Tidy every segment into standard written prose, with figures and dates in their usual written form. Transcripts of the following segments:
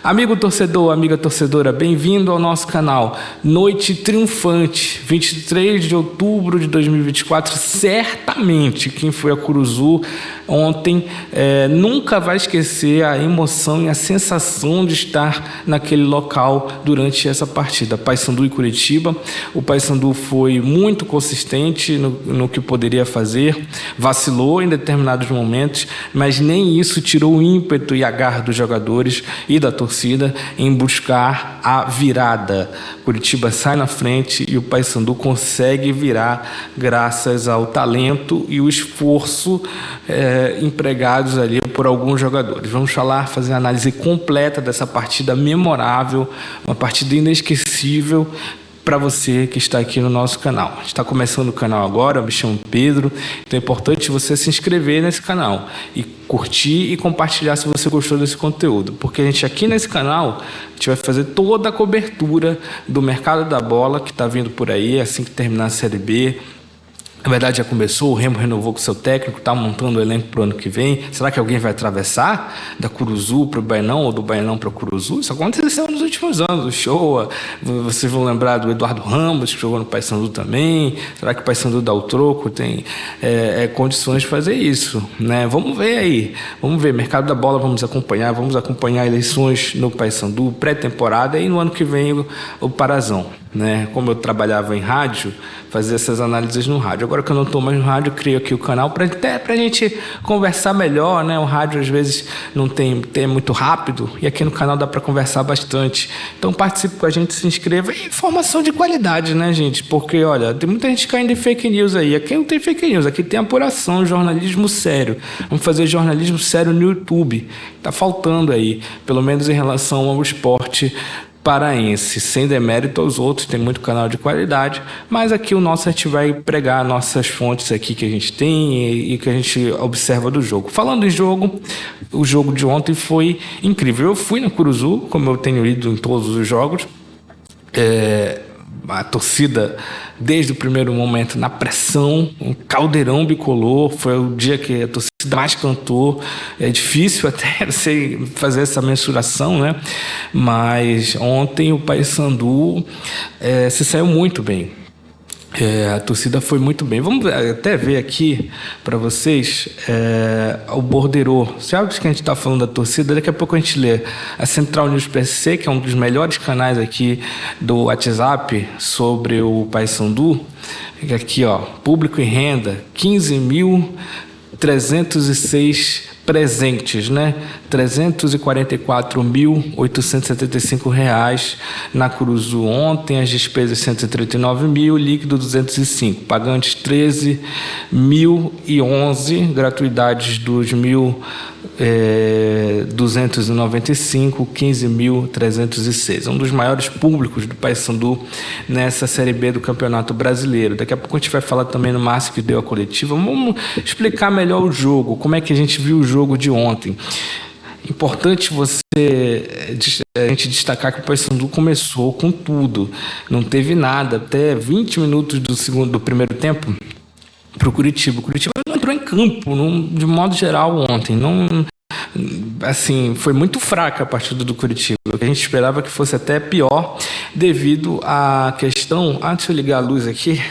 Amigo torcedor, amiga torcedora, bem-vindo ao nosso canal. Noite triunfante, 23 de outubro de 2024. Certamente quem foi a Curuzu ontem nunca vai esquecer a emoção e a sensação de estar naquele local durante essa partida. Paysandu e Curitiba. O Paysandu foi muito consistente no que poderia fazer, vacilou em determinados momentos, mas nem isso tirou o ímpeto e a garra dos jogadores e da torcida em buscar a virada. Curitiba sai na frente e o Paysandu consegue virar graças ao talento e o esforço empregados ali por alguns jogadores. Vamos fazer a análise completa dessa partida memorável, uma partida inesquecível para você que está aqui no nosso canal. A gente está começando o canal agora, eu me chamo Pedro, então é importante você se inscrever nesse canal e curtir e compartilhar se você gostou desse conteúdo, porque a gente aqui nesse canal, a gente vai fazer toda a cobertura do mercado da bola que está vindo por aí, assim que terminar a Série B. Na verdade já começou, o Remo renovou com o seu técnico, está montando o elenco para o ano que vem. Será que alguém vai atravessar da Curuzu para o Bainão ou do Bainão para o Curuzu? Isso aconteceu nos últimos anos. O Showa, vocês vão lembrar do Eduardo Ramos, que jogou no Paysandu também. Será que o Paysandu dá o troco? Tem condições de fazer isso, né? Vamos ver aí, vamos ver. Mercado da bola, vamos acompanhar eleições no Paysandu, pré-temporada e no ano que vem o Parazão. Né? Como eu trabalhava em rádio, fazia essas análises no rádio. Agora que eu não estou mais no rádio, eu criei aqui o canal para a gente conversar melhor, né? O rádio às vezes não tem muito rápido e aqui no canal dá para conversar bastante. Então participe com a gente, se inscreva. E informação de qualidade, né, gente? Porque, olha, tem muita gente caindo em fake news aí. Aqui não tem fake news, aqui tem apuração, jornalismo sério. Vamos fazer jornalismo sério no YouTube. Tá faltando aí, pelo menos em relação ao esporte paraense, sem demérito aos outros, tem muito canal de qualidade, mas aqui o nosso a gente vai pregar nossas fontes aqui que a gente tem e que a gente observa do jogo. Falando em jogo, o jogo de ontem foi incrível. Eu fui na Curuzu, como eu tenho ido em todos os jogos, a torcida desde o primeiro momento na pressão, um caldeirão bicolor, foi o dia que a torcida mais cantou. É difícil até fazer essa mensuração, né? Mas ontem o Paysandu se saiu muito bem. A torcida foi muito bem. Vamos até ver aqui para vocês o borderô. Sabe que a gente está falando da torcida? Daqui a pouco a gente lê a Central News PC, que é um dos melhores canais aqui do WhatsApp sobre o Paysandu. Aqui, ó, público e renda, 15.306 presentes, né? R$344.875 na Curuzu ontem, as despesas 139 mil, líquido 205, pagantes 13.011, gratuidades 2.295, 15.306. Um dos maiores públicos do Paysandu nessa Série B do Campeonato Brasileiro. Daqui a pouco a gente vai falar também no Márcio que deu a coletiva. Vamos explicar melhor o jogo, como é que a gente viu o jogo de ontem. Importante a gente destacar que o Paysandu começou com tudo, não teve nada, até 20 minutos do primeiro tempo para o Curitiba. O Curitiba não entrou em campo, de modo geral, ontem. Assim, foi muito fraca a partida do Curitiba. A gente esperava que fosse até pior devido à questão... deixa eu ligar a luz aqui.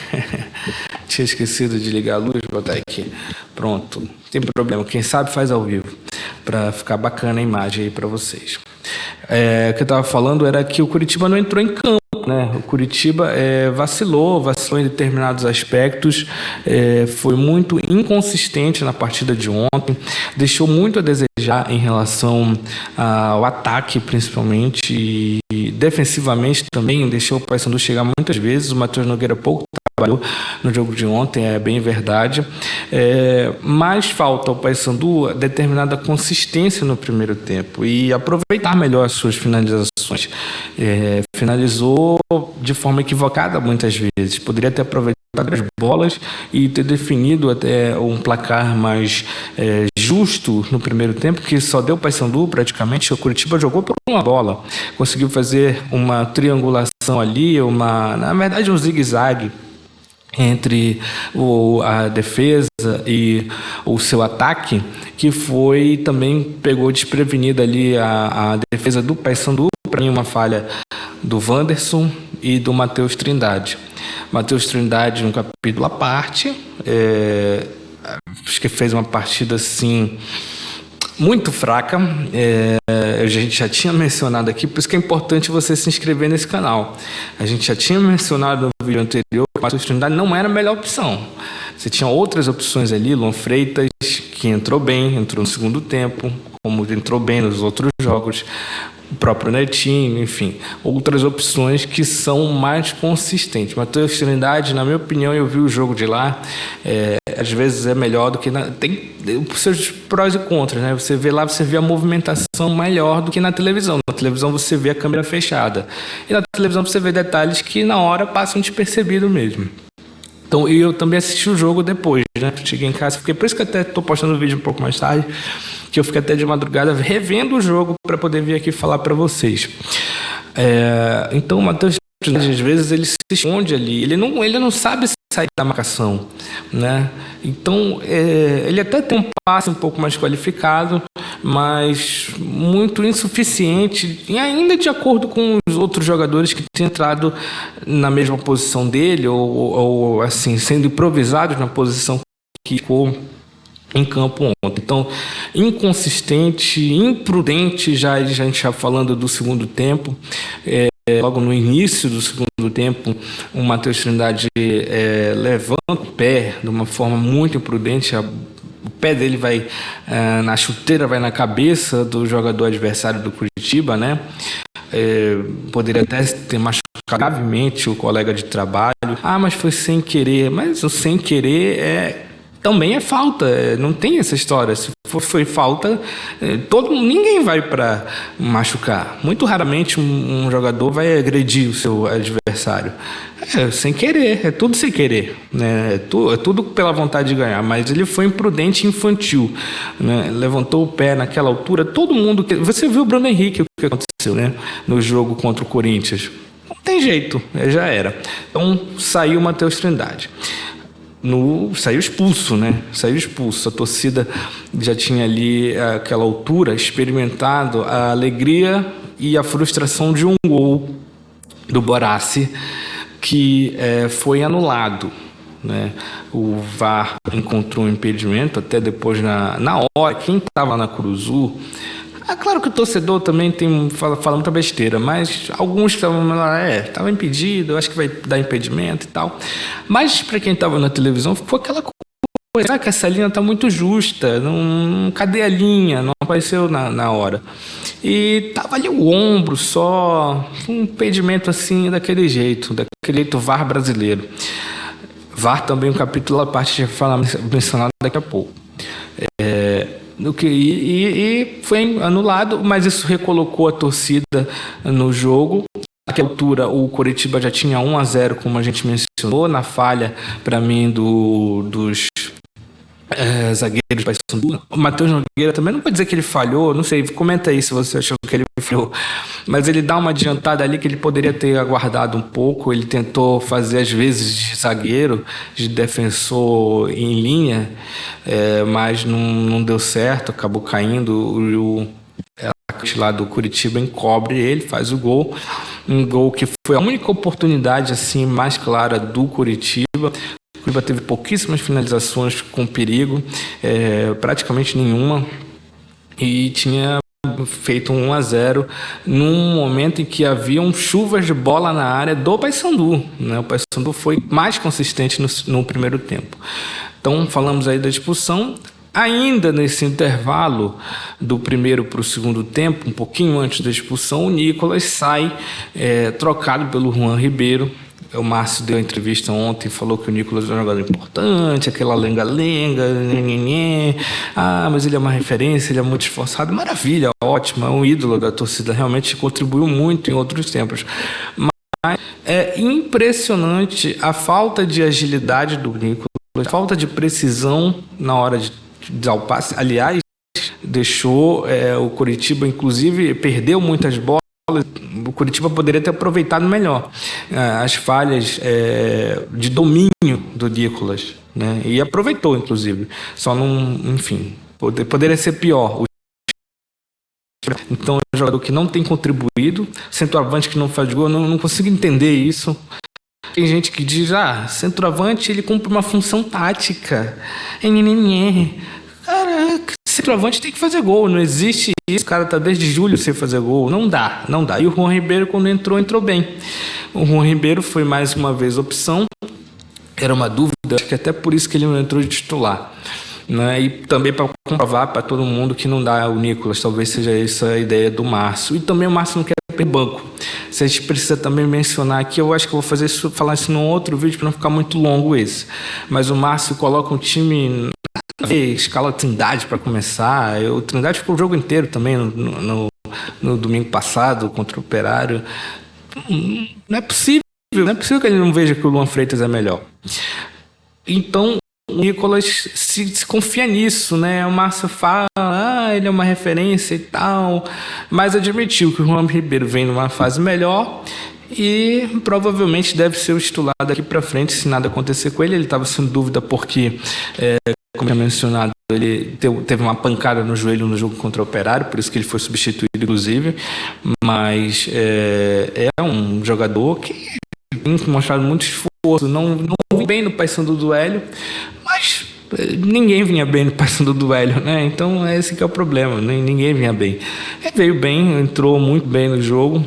Tinha esquecido de ligar a luz, vou botar aqui. Pronto, não tem problema. Quem sabe faz ao vivo, para ficar bacana a imagem aí para vocês. O que eu estava falando era que o Curitiba não entrou em campo, né? O Curitiba vacilou em determinados aspectos, foi muito inconsistente na partida de ontem, deixou muito a desejar em relação ao ataque, principalmente, e defensivamente também deixou o Paysandu chegar muitas vezes. O Matheus Nogueira pouco trabalhou no jogo de ontem, é bem verdade, mas falta ao Paysandu determinada consistência no primeiro tempo e aproveitar melhor as suas finalizações. Finalizou de forma equivocada muitas vezes, poderia ter aproveitado as bolas e ter definido até um placar mais justo no primeiro tempo, que só deu o Paysandu praticamente. O Curitiba jogou por uma bola, conseguiu fazer uma triangulação ali, na verdade um zigue-zague entre a defesa e o seu ataque, que foi também pegou desprevenida ali a defesa do Paysandu. Para mim, uma falha do Wanderson e do Matheus Trindade. Matheus Trindade, um capítulo à parte, acho que fez uma partida assim muito fraca. A gente já tinha mencionado aqui, por isso que é importante você se inscrever nesse canal. A gente já tinha mencionado no vídeo anterior que o Matheus Trindade não era a melhor opção. Você tinha outras opções ali, Luan Freitas, que entrou bem, entrou no segundo tempo, como entrou bem nos outros jogos, o próprio Netinho, enfim, outras opções que são mais consistentes. Matheus Trindade, na minha opinião, eu vi o jogo de lá, às vezes é melhor do que... tem os seus prós e contras, né? Você vê lá, você vê a movimentação melhor do que na televisão. Na televisão você vê a câmera fechada. E na televisão você vê detalhes que na hora passam despercebido mesmo. Então, eu também assisti o jogo depois, né? Cheguei em casa, fiquei, por isso que eu até estou postando o vídeo um pouco mais tarde, que eu fiquei até de madrugada revendo o jogo para poder vir aqui falar para vocês. Então, o Matheus, às vezes, ele se esconde ali, ele não sabe sair da marcação, né? Então, ele até tem um passe um pouco mais qualificado, mas muito insuficiente, e ainda de acordo com os outros jogadores que têm entrado na mesma posição dele, ou assim, sendo improvisados na posição que ficou em campo ontem. Então, inconsistente, imprudente, já a gente já falando do segundo tempo. Logo no início do segundo tempo, o Matheus Trindade levanta o pé de uma forma muito imprudente. O pé dele vai na chuteira, vai na cabeça do jogador adversário do Curitiba, né? Poderia até ter machucado gravemente o colega de trabalho. Mas foi sem querer. Mas o sem querer também é falta, não tem essa história. Se foi falta, ninguém vai para machucar. Muito raramente um jogador vai agredir o seu adversário. Sem querer, é tudo sem querer, né? É tudo pela vontade de ganhar, mas ele foi imprudente e infantil, né? Levantou o pé naquela altura, todo mundo... Você viu o Bruno Henrique, o que aconteceu, né? No jogo contra o Corinthians. Não tem jeito, já era. Então saiu o Matheus Trindade. Saiu expulso, né? Saiu expulso. A torcida já tinha ali, àquela altura, experimentado a alegria e a frustração de um gol do Boraci, que foi anulado, né? O VAR encontrou um impedimento, até depois, na hora, quem estava na Curuzu... claro que o torcedor também fala muita besteira, mas alguns estavam lá, estava impedido, eu acho que vai dar impedimento e tal. Mas para quem estava na televisão, ficou aquela coisa, será que essa linha está muito justa? Cadê a linha? Não apareceu na hora. E tava ali o ombro só, um impedimento assim, daquele jeito VAR brasileiro. VAR também, um capítulo à parte, a gente vai mencionar daqui a pouco. E foi anulado, mas isso recolocou a torcida no jogo. Naquela altura, o Coritiba já tinha 1-0, como a gente mencionou, na falha, para mim, dos zagueiros do Paysandu. O Matheus Nogueira também, não pode dizer que ele falhou, não sei, comenta aí se você achou que ele falhou, mas ele dá uma adiantada ali que ele poderia ter aguardado um pouco. Ele tentou fazer às vezes de zagueiro, de defensor em linha, mas não deu certo, acabou caindo. O atacante lá do Curitiba encobre ele, faz o gol, um gol que foi a única oportunidade assim mais clara do Curitiba. O Curitiba teve pouquíssimas finalizações com perigo, praticamente nenhuma, e tinha feito 1-0 num momento em que haviam chuvas de bola na área do Paysandu, né? O Paysandu foi mais consistente no primeiro tempo. Então, falamos aí da expulsão. Ainda nesse intervalo do primeiro para o segundo tempo, um pouquinho antes da expulsão, o Nicolas sai trocado pelo Juan Ribeiro. O Márcio deu a entrevista ontem, falou que o Nicolas é um jogador importante, aquela lenga-lenga, mas ele é uma referência, ele é muito esforçado. Maravilha, ótimo, é um ídolo da torcida, realmente contribuiu muito em outros tempos. Mas é impressionante a falta de agilidade do Nicolas, a falta de precisão na hora de dar o passe. Aliás, deixou o Coritiba, inclusive, perdeu muitas bolas o Curitiba poderia ter aproveitado melhor as falhas de domínio do Nicolas, né? E aproveitou, inclusive. Só não, enfim, poderia ser pior. Então, é um jogador que não tem contribuído, centroavante que não faz gol, não consigo entender isso. Tem gente que diz, centroavante ele cumpre uma função tática. Cara, centroavante tem que fazer gol, não existe isso. O cara tá desde julho sem fazer gol, não dá. E o Juan Ribeiro, quando entrou bem. O Juan Ribeiro foi mais uma vez opção, era uma dúvida, acho que até por isso que ele não entrou de titular. Né? E também para comprovar para todo mundo que não dá o Nicolas, talvez seja essa a ideia do Márcio. E também o Márcio não quer perder banco. Se a gente precisa também mencionar aqui, eu acho que eu vou falar isso num outro vídeo para não ficar muito longo esse. Mas o Márcio coloca um time escala Trindade para começar. O Trindade ficou o jogo inteiro também no domingo passado contra o Operário. Não é possível que ele não veja que o Luan Freitas é melhor. Então o Nicolas se confia nisso, né? O Márcio fala, ele é uma referência e tal, mas admitiu que o Juan Ribeiro vem numa fase melhor e provavelmente deve ser o titular daqui para frente se nada acontecer com ele. Ele estava sem dúvida porque, como eu mencionado, ele teve uma pancada no joelho no jogo contra o Operário, por isso que ele foi substituído, inclusive, mas é um jogador que tem mostrado muito esforço, não vem bem no Paysandu do Hélio, mas ninguém vinha bem no Paysandu do Hélio, né? Então esse que é o problema, ninguém vinha bem. Ele veio bem, entrou muito bem no jogo.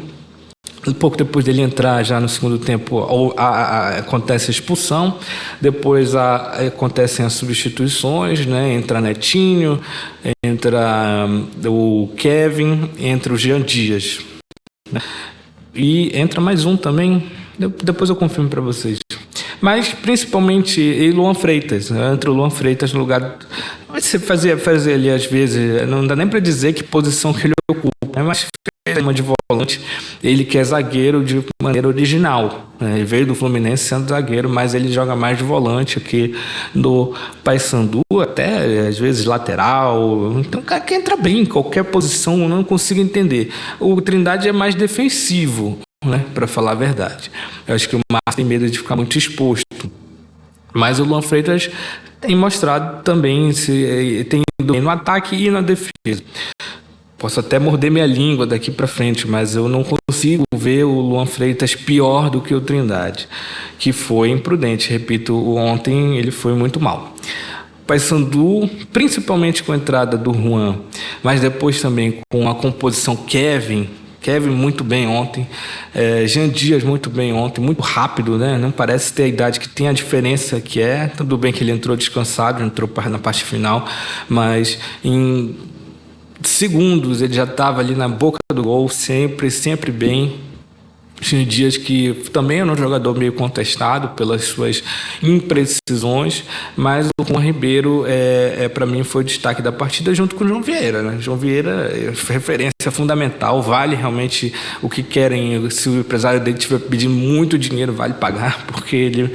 Um pouco depois dele entrar, já no segundo tempo, acontece a expulsão, depois acontecem as substituições, né? Entra Netinho, entra o Kevin, entra o Jean Dias, né? E entra mais um também, depois eu confirmo para vocês. Mas principalmente Luan Freitas, né? Entra o Luan Freitas no lugar. Você fazer ali às vezes, não dá nem para dizer que posição que ele ocupa, mas uma de volante, ele que é zagueiro de maneira original, né? Ele veio do Fluminense sendo zagueiro, mas ele joga mais de volante aqui no Paysandu, até às vezes lateral. Então o cara que entra bem em qualquer posição, eu não consigo entender. O Trindade é mais defensivo, né? Para falar a verdade, eu acho que o Márcio tem medo de ficar muito exposto, mas o Luan Freitas tem mostrado também tem ido no ataque e na defesa. Posso até morder minha língua daqui para frente, mas eu não consigo ver o Luan Freitas pior do que o Trindade, que foi imprudente. Repito, ontem ele foi muito mal. Paysandu, principalmente com a entrada do Juan, mas depois também com a composição Kevin muito bem ontem, Jean Dias muito bem ontem, muito rápido, né? Não parece ter a idade que tem, a diferença que é. Tudo bem que ele entrou descansado, entrou na parte final, mas em segundos ele já estava ali na boca do gol, sempre bem. Jean Dias, que também era um jogador meio contestado pelas suas imprecisões, mas o Juan Ribeiro para mim foi o destaque da partida junto com o João Vieira, né? João Vieira é referência fundamental, vale realmente o que querem. Se o empresário dele estiver pedindo muito dinheiro, vale pagar, porque ele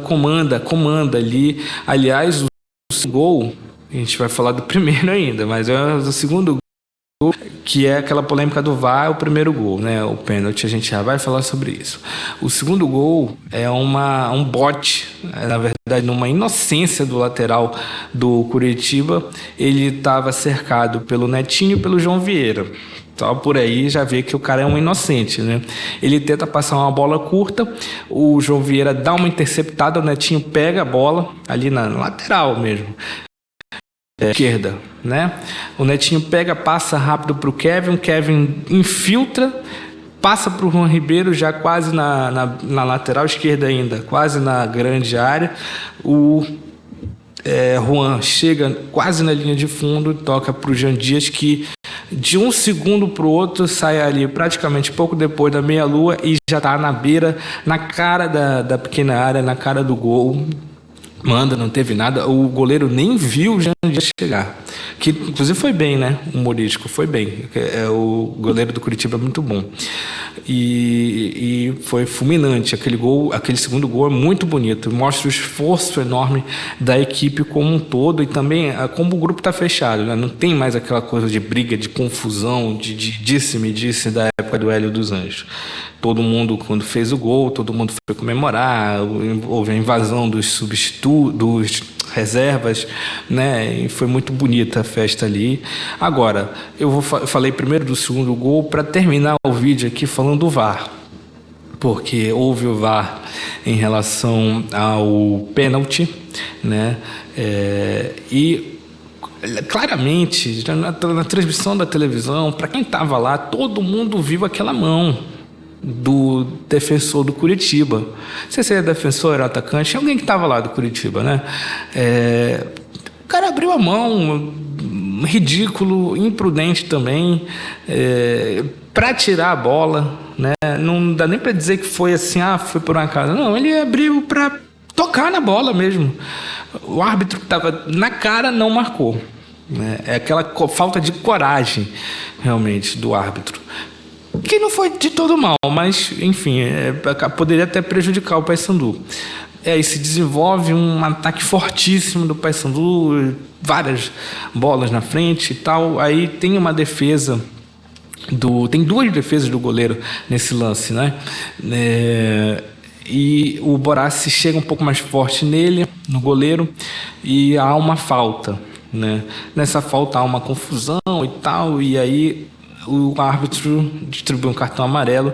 comanda ali. Aliás, o gol, a gente vai falar do primeiro ainda, mas é o segundo gol, que é aquela polêmica do VAR, o primeiro gol, né? O pênalti, a gente já vai falar sobre isso. O segundo gol é um bote, na verdade, numa inocência do lateral do Curitiba. Ele estava cercado pelo Netinho e pelo João Vieira. Então, por aí já vê que o cara é um inocente, né? Ele tenta passar uma bola curta, o João Vieira dá uma interceptada, o Netinho pega a bola ali na lateral mesmo, esquerda, né? O Netinho passa rápido para o Kevin infiltra, passa para o Juan Ribeiro, já quase na lateral esquerda ainda, quase na grande área. O Juan chega quase na linha de fundo, toca para o Jean Dias, que de um segundo para o outro sai ali praticamente pouco depois da meia-lua e já está na beira, na cara da pequena área, na cara do gol. Manda, não teve nada. O goleiro nem viu o Jean Dias chegar. Que inclusive foi bem, né? O humorístico foi bem. O goleiro do Curitiba é muito bom. E foi fulminante. Aquele segundo gol é muito bonito. Mostra o esforço enorme da equipe como um todo e também como o grupo está fechado, né? Não tem mais aquela coisa de briga, de confusão, de disse-me-disse da época do Hélio dos Anjos. Todo mundo, quando fez o gol, todo mundo foi comemorar, houve a invasão dos substitutos, dos reservas, né? E foi muito bonita a festa ali. Agora, eu falei primeiro do segundo gol para terminar o vídeo aqui falando do VAR, porque houve o VAR em relação ao pênalti, né? E claramente, na transmissão da televisão, para quem estava lá, todo mundo viu aquela mão do defensor do Curitiba. Não sei se era defensor, era atacante, alguém que estava lá do Curitiba, né? O cara abriu a mão, ridículo, imprudente também, para tirar a bola, né? Não dá nem para dizer que foi assim, foi por uma casa. Não, ele abriu para tocar na bola mesmo. O árbitro que estava na cara não marcou, né? É aquela falta de coragem, realmente, do árbitro. Que não foi de todo mal, mas, enfim, poderia até prejudicar o Paysandu. E se desenvolve um ataque fortíssimo do Paysandu, várias bolas na frente e tal. Aí tem uma defesa tem duas defesas do goleiro nesse lance, né? E o Borassi chega um pouco mais forte nele, no goleiro, e há uma falta, né? Nessa falta há uma confusão e tal, e aí o árbitro distribuiu um cartão amarelo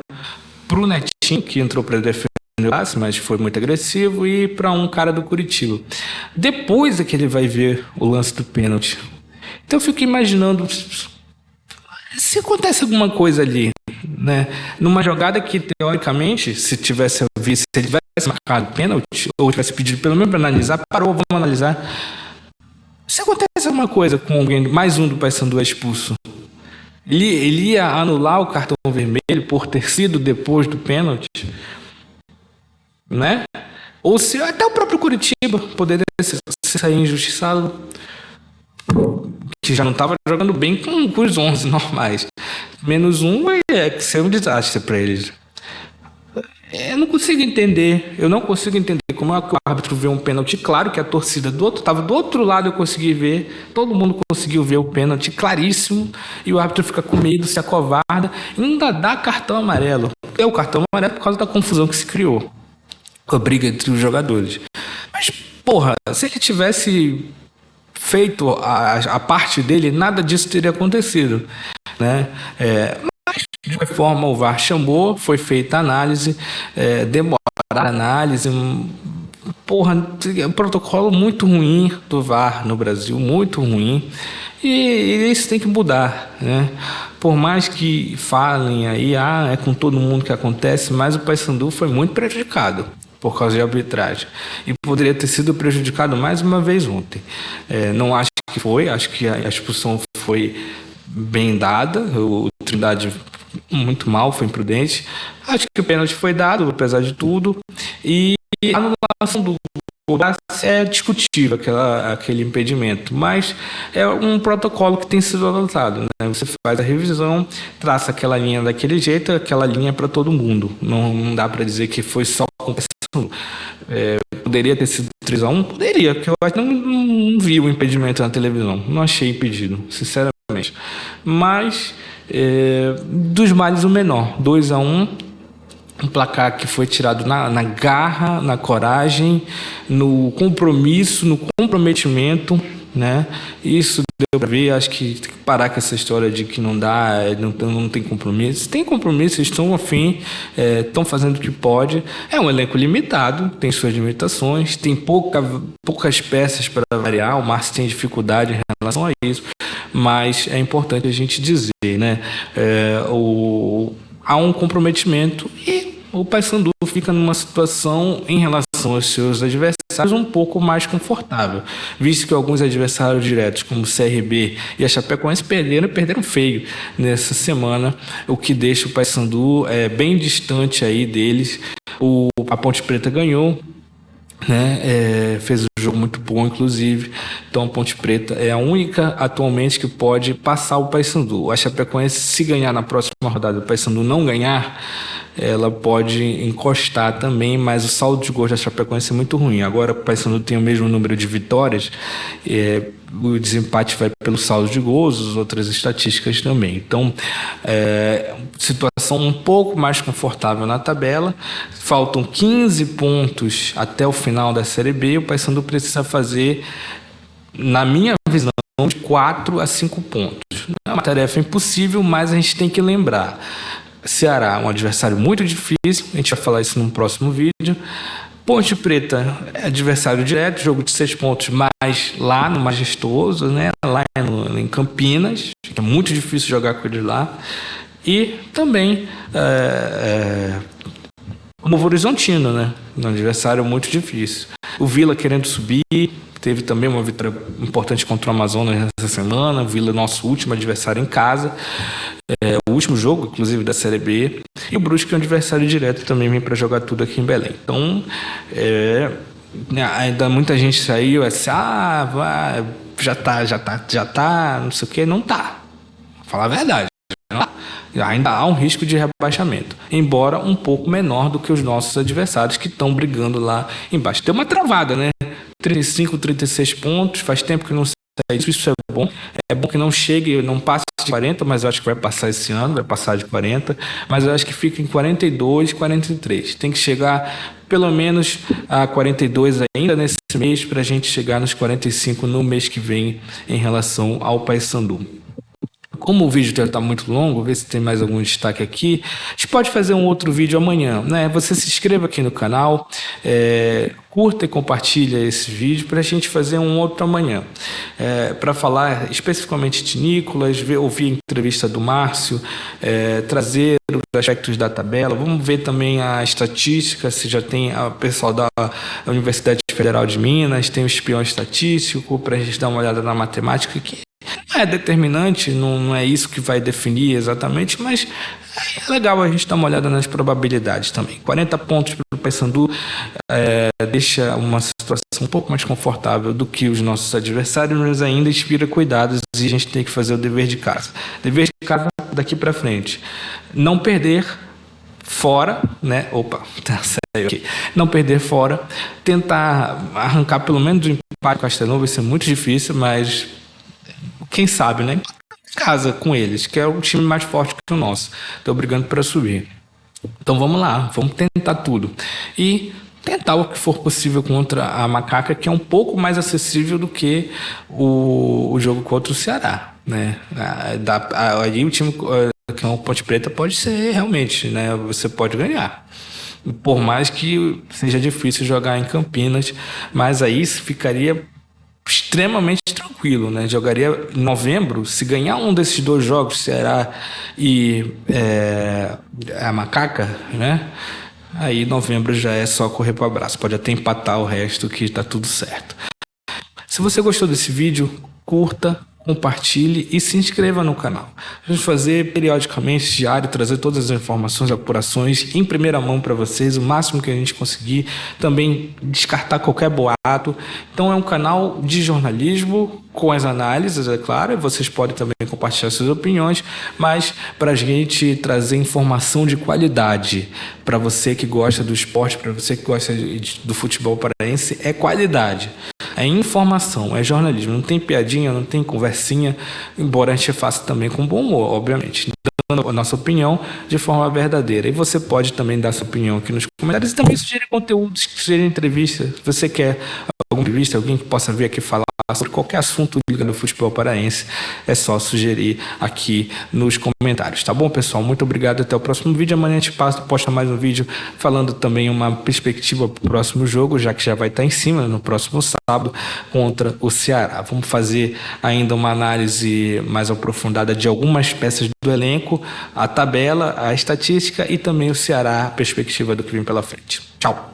para o Netinho, que entrou para defender o passe, mas foi muito agressivo, e para um cara do Curitiba. Depois é que ele vai ver o lance do pênalti. Então eu fico imaginando se acontece alguma coisa ali, né? Numa jogada que, teoricamente, se ele tivesse marcado o pênalti, ou tivesse pedido pelo menos para analisar, parou, vamos analisar. Se acontece alguma coisa com alguém, mais um do Paysandu é expulso, ele ia anular o cartão vermelho por ter sido depois do pênalti, né? Ou se até o próprio Curitiba poderia sair injustiçado, que já não estava jogando bem com os 11 normais. Menos um que ser um desastre para eles. Eu não consigo entender como é que o árbitro vê um pênalti. Claro que a torcida estava do outro lado, eu consegui ver, todo mundo conseguiu ver o pênalti claríssimo, e o árbitro fica com medo, se acovarda, e ainda dá cartão amarelo. É o cartão amarelo por causa da confusão que se criou, com a briga entre os jogadores. Mas, porra, se ele tivesse feito a parte dele, nada disso teria acontecido, né? Mas, de qualquer forma, o VAR chamou, foi feita a análise, demoraram a análise. Porra, um protocolo muito ruim do VAR no Brasil, muito ruim, e isso tem que mudar, né? Por mais que falem aí, é com todo mundo que acontece, mas o Paysandu foi muito prejudicado por causa de arbitragem, e poderia ter sido prejudicado mais uma vez ontem. Não acho que foi, acho que a expulsão foi bem dada, o Trindade muito mal, foi imprudente. Acho que o pênalti foi dado, apesar de tudo, e a anulação do gol é discutível, aquele impedimento, mas é um protocolo que tem sido adotado, né? Você faz a revisão, traça aquela linha daquele jeito, aquela linha para todo mundo. Não dá para dizer que foi só com poderia ter sido 3-1? Poderia, porque eu acho que não vi o impedimento na televisão, não achei impedido, sinceramente. Mas dos males o menor, 2-1, um placar que foi tirado na garra, na coragem, no compromisso, no comprometimento, né? Isso deu para ver. Acho que tem que parar com essa história de que não dá, não tem compromisso. Tem compromisso, eles estão afim, estão fazendo o que pode. É um elenco limitado, tem suas limitações, tem poucas peças para variar. O Márcio tem dificuldade em relação a isso, mas é importante a gente dizer, né? Há um comprometimento e o Paysandu fica numa situação em relação aos seus adversários um pouco mais confortável, visto que alguns adversários diretos, como o CRB e a Chapecoense, perderam feio nessa semana, o que deixa o Paysandu bem distante aí deles. A Ponte Preta ganhou, né? Fez o jogo muito bom, inclusive. Então a Ponte Preta é a única atualmente que pode passar o Paysandu. A Chapecoense, se ganhar na próxima rodada, o Paysandu não ganhar, ela pode encostar também, mas o saldo de gols da Chapecoense é muito ruim. Agora o Paysandu tem o mesmo número de vitórias, o desempate vai pelo saldo de gols, as outras estatísticas também. Então, situação um pouco mais confortável na tabela. Faltam 15 pontos até o final da Série B. O Paysandu precisa fazer, na minha visão, de 4 a 5 pontos. Não é uma tarefa impossível, mas a gente tem que lembrar. Ceará é um adversário muito difícil, a gente vai falar isso num próximo vídeo. Ponte Preta é adversário direto, jogo de 6 pontos, mas lá no Majestoso, né? Lá em Campinas, que é muito difícil jogar com eles lá. E também o Novo Horizontino, né? Um adversário muito difícil. O Vila querendo subir, teve também uma vitória importante contra o Amazonas nessa semana. O Vila, nosso último adversário em casa. O último jogo, inclusive, da Série B. E o Brusque é um adversário direto também, vem para jogar tudo aqui em Belém. Então, ainda muita gente saiu assim, já tá, não sei o que. Não tá. Vou falar a verdade. Ainda há um risco de rebaixamento, embora um pouco menor do que os nossos adversários que estão brigando lá embaixo. Tem uma travada, né? 35, 36 pontos, faz tempo que não sai isso, é bom. É bom que não chegue, não passe de 40, mas eu acho que vai passar esse ano, vai passar de 40, mas eu acho que fica em 42, 43. Tem que chegar pelo menos a 42 ainda nesse mês, para a gente chegar nos 45 no mês que vem em relação ao Paysandu. Como o vídeo está muito longo, vou ver se tem mais algum destaque aqui. A gente pode fazer um outro vídeo amanhã, né? Você se inscreva aqui no canal, curta e compartilha esse vídeo para a gente fazer um outro amanhã. Para falar especificamente de Nicolas, ouvir a entrevista do Márcio, trazer os aspectos da tabela. Vamos ver também a estatística, se já tem o pessoal da Universidade Federal de Minas, tem o espião estatístico, para a gente dar uma olhada na matemática, que não é determinante, não é isso que vai definir exatamente, mas é legal a gente dar uma olhada nas probabilidades também. 40 pontos para o Paysandu deixa uma situação um pouco mais confortável do que os nossos adversários, mas ainda inspira cuidados e a gente tem que fazer o dever de casa. Dever de casa daqui para frente. Não perder fora, né? Saiu aqui. Não perder fora. Tentar arrancar pelo menos o empate com o Castelão vai ser muito difícil, mas quem sabe, né? Casa com eles, que é um time mais forte que o nosso. Estão brigando para subir. Então vamos lá, vamos tentar tudo. E tentar o que for possível contra a Macaca, que é um pouco mais acessível do que o jogo contra o Ceará, né? Aí o time que é o Ponte Preta pode ser realmente, né? Você pode ganhar. Por mais que seja difícil jogar em Campinas, mas aí ficaria extremamente tranquilo, né? Jogaria em novembro, se ganhar um desses dois jogos, Ceará e a Macaca, né? Aí novembro já é só correr para o abraço. Pode até empatar o resto, que está tudo certo. Se você gostou desse vídeo, curta, compartilhe e se inscreva no canal. Vamos fazer periodicamente, diário, trazer todas as informações, apurações em primeira mão para vocês, o máximo que a gente conseguir. Também descartar qualquer boato. Então é um canal de jornalismo com as análises, é claro, e vocês podem também compartilhar suas opiniões, mas para a gente trazer informação de qualidade para você que gosta do esporte, para você que gosta do futebol paraense, é qualidade. É informação, é jornalismo, não tem piadinha, não tem conversinha, embora a gente faça também com bom humor, obviamente, dando a nossa opinião de forma verdadeira. E você pode também dar sua opinião aqui nos comentários e também sugerir conteúdos, sugerir entrevistas. Se você quer alguma entrevista, alguém que possa vir aqui falar sobre qualquer assunto ligado ao futebol paraense, é só sugerir aqui nos comentários, tá bom, pessoal? Muito obrigado, até o próximo vídeo. Amanhã a gente posta mais um vídeo falando também uma perspectiva para o próximo jogo, já que já vai estar em cima no próximo sábado contra o Ceará. Vamos fazer ainda uma análise mais aprofundada de algumas peças do elenco, a tabela, a estatística e também o Ceará, a perspectiva do que vem pela frente. Tchau!